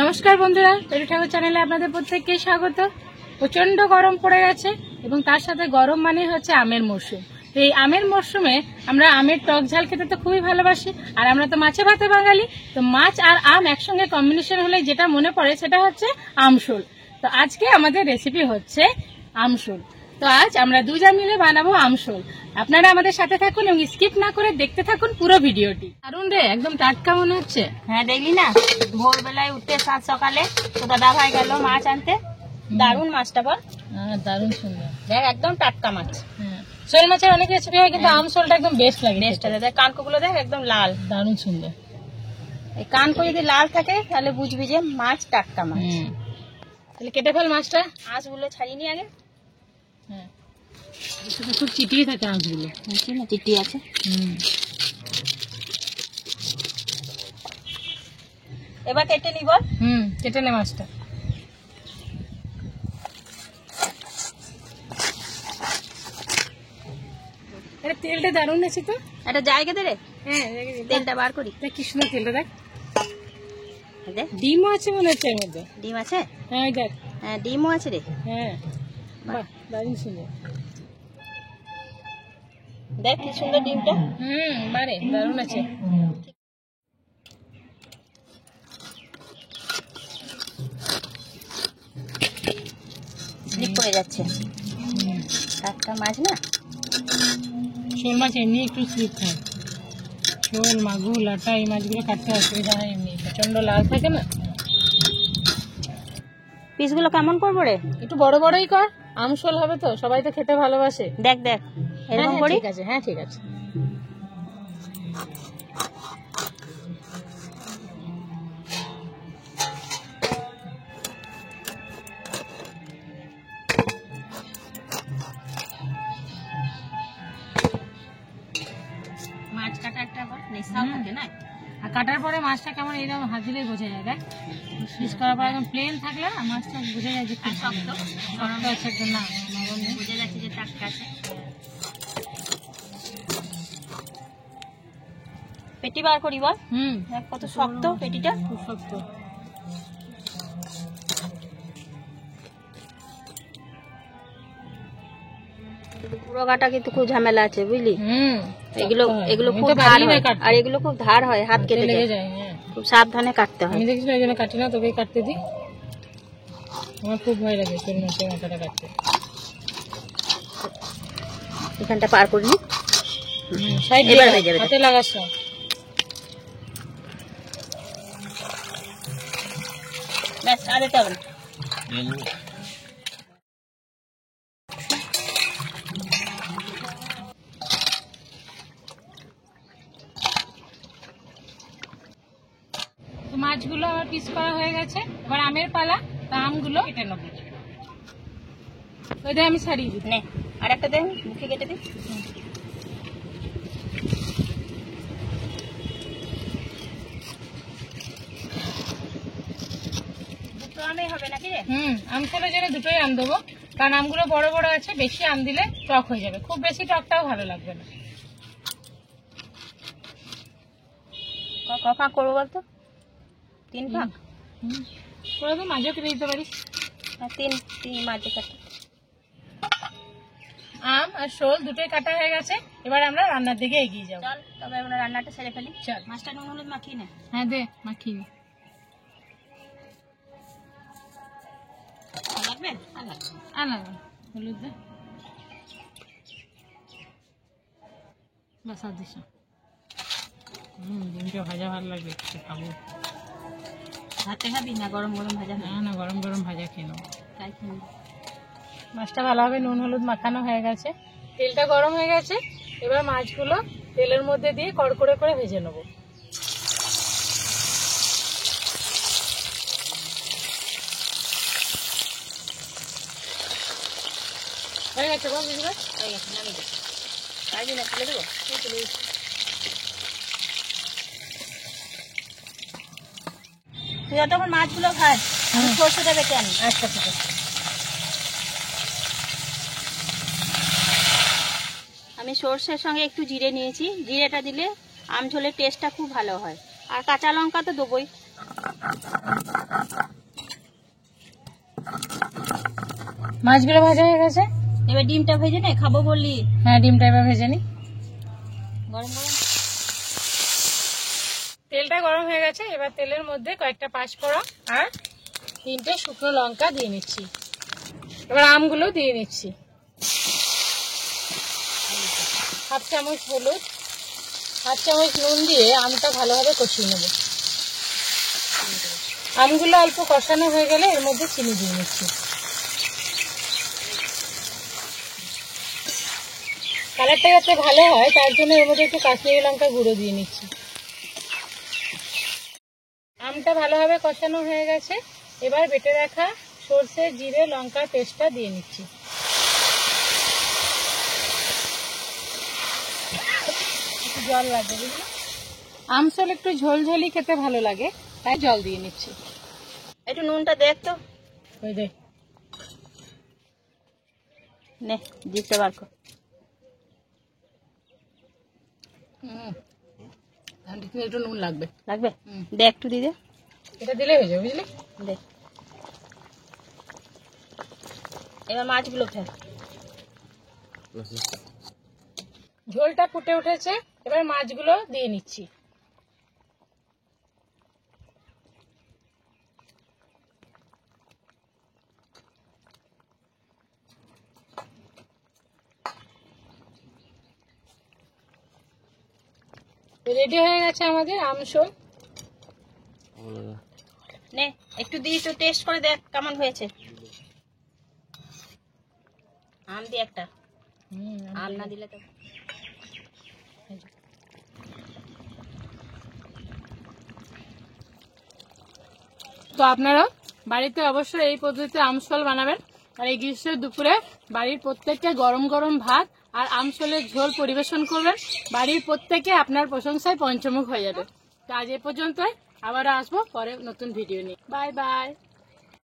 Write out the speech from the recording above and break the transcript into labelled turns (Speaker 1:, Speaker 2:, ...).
Speaker 1: নমস্কার বন্ধুরা, পেরু ঠাকুর চ্যানেলে আপনাদের প্রত্যেককে স্বাগত। প্রচন্ড গরম পড়ে গেছে এবং তার সাথে গরম মানে হচ্ছে আমের মরশুম। এই আমের মরশুমে আমরা আমের টক ঝাল খেতে তো খুবই ভালোবাসি, আর আমরা তো মাছে ভাতে বাঙালি। তো মাছ আর আম একসঙ্গে কম্বিনেশন হলে যেটা মনে পড়ে সেটা হচ্ছে আমশোল। তো আজকে আমাদের রেসিপি হচ্ছে আমশোল। তো আজ আমরা দুজন মিলে বানাবো আমশোল। আপনারা আমাদের সাথে থাকুন এবং স্কিপ না করে দেখতে থাকুন পুরো ভিডিওটি। দারুণ রে, একদম টাটকা মনে হচ্ছে।
Speaker 2: হ্যাঁ দেখলি না, ভোরবেলায় উঠতে সাত সকালে তো দাদা ভাই গেল মাছ আনতে। দারুণ মাছটা বল।
Speaker 1: দারুণ সুন্দর,
Speaker 2: দেখ একদম টাটকা মাছ।
Speaker 1: শোল মাছের অনেক রেসিপি হয়, কিন্তু আমশোলটা একদম বেস্ট লাগে।
Speaker 2: দেখ কানকোগুলো দেখ একদম লাল,
Speaker 1: দারুণ সুন্দর।
Speaker 2: এই কানকো যদি লাল থাকে তাহলে বুঝবি যে মাছ টাটকা মাছ।
Speaker 1: তাহলে কেটে ফেল মাছটা।
Speaker 2: আঁশগুলো ছাড়িয়ে নি আগে।
Speaker 1: হ্যাঁ, খুব চিটিয়ে থাকে আঁশগুলো।
Speaker 2: চিটি আছে। এবার কেটে নি বল।
Speaker 1: কেটে নে মাছটা। তেলটা দারুণ আছে তো।
Speaker 2: একটা জায়গা দে রে।
Speaker 1: হ্যাঁ,
Speaker 2: তেলটা বার করি।
Speaker 1: কি সুন্দর তেলটা দেখ।
Speaker 2: ডিমও
Speaker 1: আছে মনে হচ্ছে এর মধ্যে।
Speaker 2: ডিম আছে?
Speaker 1: হ্যাঁ দেখ।
Speaker 2: হ্যাঁ ডিমও আছে রে।
Speaker 1: হ্যাঁ, বাহ দারুণ সুন্দর।
Speaker 2: দেখ কি সুন্দর ডিমটা।
Speaker 1: বারে দারুণ আছে।
Speaker 2: স্লিপ করে যাচ্ছে। টাটকা মাছ না।
Speaker 1: শোল মাছ এমনি একটু স্লিপ খায়। শোল, মাগুর, লাটা এই মাছগুলো কাটতে অসুবিধা হয়, এমনি প্রচন্ড লাল থাকে না।
Speaker 2: পিসগুলো কেমন করবো রে?
Speaker 1: একটু বড় বড়ই কর, আমশোল হবে তো, সবাই তো খেতে ভালোবাসে।
Speaker 2: দেখ দেখ এরকম করি।
Speaker 1: ঠিক আছে, হ্যাঁ ঠিক আছে।
Speaker 2: মাছ কাটা একটা নেশাও থাকে না।
Speaker 1: আর কাটার পরে মাছটা কেমন এইরকম হাত দিলেই বোঝা যায়। দেখ পিস করার পর একদম প্লেন থাকলে না মাছটা বোঝা যায় যে
Speaker 2: শক্ত
Speaker 1: আছে একদম, না
Speaker 2: বোঝা যাচ্ছে যে টাটকা আছে। পেটি বার করি বল। দেখ কত শক্ত পেটিটা,
Speaker 1: খুব শক্ত।
Speaker 2: পুরো কাটা কিন্তু খুব ঝামেলা আছে বুঝলি। এগুলো খুব ধার হয়, আর এগুলো খুব ধার হয়, হাত কেটে যায়। খুব সাবধানে কাটতে হয়।
Speaker 1: আমি দেখিস এই জন্য কাটি না, তোকে কাটতে দিই। আমার খুব ভয় লাগে শোল মাছের মাথাটা কাটতে।
Speaker 2: এখানটা পার করি।
Speaker 1: এবার হয়ে যাবে, হাতে লাগাস না।
Speaker 2: ব্যাস আর দিতে হবে না।
Speaker 1: মাছগুলো আমার পিস করা হয়ে গেছে, এবার আমের পালা। তা আমগুলো কেটে নেবো। ওইটা আমি ছাড়িয়ে দিই।
Speaker 2: নে আর একটা দে, মুখে কেটে দিই। দুটো আমই হবে নাকি রে?
Speaker 1: আমগুলো জন্য দুটোই আম দেবো, কারণ আমগুলো বড় বড় আছে। বেশি আম দিলে টক হয়ে যাবে, খুব বেশি টকটাও ভালো লাগবে না।
Speaker 2: ক ফাঁক করবো বলতো? 3 ফাঁক
Speaker 1: করে তো মাঝেও কেটে দিতে পারিস।
Speaker 2: তিন মাঝে কাটে।
Speaker 1: আম আর শোল দুটোই কাটা হয়ে গেছে, এবার আমরা রান্নার দিকে এগিয়ে যাবো।
Speaker 2: চল তবে আমরা রান্নাটা সেরে ফেলি।
Speaker 1: চল।
Speaker 2: মাছটা নুন হলুদ মাখিয়ে নে।
Speaker 1: হ্যাঁ দে, মাখিয়ে নে।
Speaker 2: লাগবে? আর লাগবে
Speaker 1: আনা হলুদ দে, বাস আর দিস। ডিমটা ভাজা ভালো লাগবে, খাবো।
Speaker 2: হাতে খাবি না গরম গরম ভাজা?
Speaker 1: না, গরম গরম ভাজা খেয়ে নেবো।
Speaker 2: তাই খেয়ে
Speaker 1: মাছটা ভালোভাবে নুন হলুদ মাখানো হয়ে গেছে, তেলটা গরম হয়ে গেছে। এবার মাছগুলো তেলের মধ্যে দিয়ে কড়কড়ে করে ভেজে নেবো। হয়ে গেছে বল, বুঝবে?
Speaker 2: হয়ে গেছে, নামিয়ে দেবো। তাই জন্য তুলে দেবো। তুই যতক্ষণ মাছগুলো খাস আমি সরষেটা বেটে আনি।
Speaker 1: আচ্ছা ঠিক আছে।
Speaker 2: আমি সরষের সঙ্গে একটু জিরে নিয়েছি, জিরেটা দিলে আমঝোলের টেস্টটা খুব ভালো হয়, আর কাঁচা লঙ্কা তো দেবই।
Speaker 1: মাছগুলো ভাজা হয়ে গেছে,
Speaker 2: এবার ডিমটা ভেজে নে, খাবো বললি।
Speaker 1: হ্যাঁ, ডিমটা এবার ভেজে নি।
Speaker 2: গরম গরম
Speaker 1: তেলটা গরম হয়ে গেছে, এবার তেলের মধ্যে কয়েকটা পাঁচফোড়ন আর 3টে শুকনো লঙ্কা দিয়ে নিচ্ছি। এবার আমগুলো দিয়ে নিচ্ছি। 1/2 চামচ হলুদ, 1/2 চামচ নুন দিয়ে আমটা ভালোভাবে কষিয়ে নেব। আমগুলো অল্প কষানো হয়ে গেলে এর মধ্যে চিনি দিয়ে নিচ্ছি। কালারটা যাতে ভালো হয় তার জন্য এর মধ্যে একটু কাশ্মীরি লঙ্কা গুঁড়ো দিয়ে নিচ্ছি। আমটা ভালোভাবে কষানো হয়ে গেছে, এবার বেটে রাখা সরষে, জিরে, লঙ্কার পেস্টটা দিয়ে নিচ্ছি। একটু জল লাগবে, বুঝলি? আমসল একটু ঝোলঝোলি খেতে ভালো লাগে, তাই জল দিয়ে নিচ্ছি।
Speaker 2: একটু নুনটা দেখ তো,
Speaker 1: ওই দে,
Speaker 2: নে জিভটা বার কর।
Speaker 1: একটু নুন লাগবে।
Speaker 2: লাগবে? দে একটু দিয়ে দে।
Speaker 1: এটা দিলে হয়ে যাবে, বুঝলি?
Speaker 2: দে। এবার মাছগুলো ফেল।
Speaker 1: ঝোলটা ফুটে উঠেছে, এবার মাছগুলো দিয়ে নিচ্ছি। রেডি হয়ে গেছে আমাদের আমসল।
Speaker 2: নে একটু দিয়ে একটু টেস্ট করে দেখ কেমন হয়েছে। আম দিয়ে একটা, আম না দিলে তো।
Speaker 1: তো আপনারা বাড়িতে অবশ্যই এই পদ্ধতিতে আমসল বানাবেন, আর এই গ্রীষ্মের দুপুরে বাড়ির প্রত্যেককে গরম গরম ভাত আর আমসলের ঝোল পরিবেশন করবেন। বাড়ির প্রত্যেকে আপনার প্রশংসায় পঞ্চমুখ হয়ে যাবে। তো আজ এ পর্যন্তই, আবার আসবো পরে নতুন ভিডিও নিয়ে। Bye bye.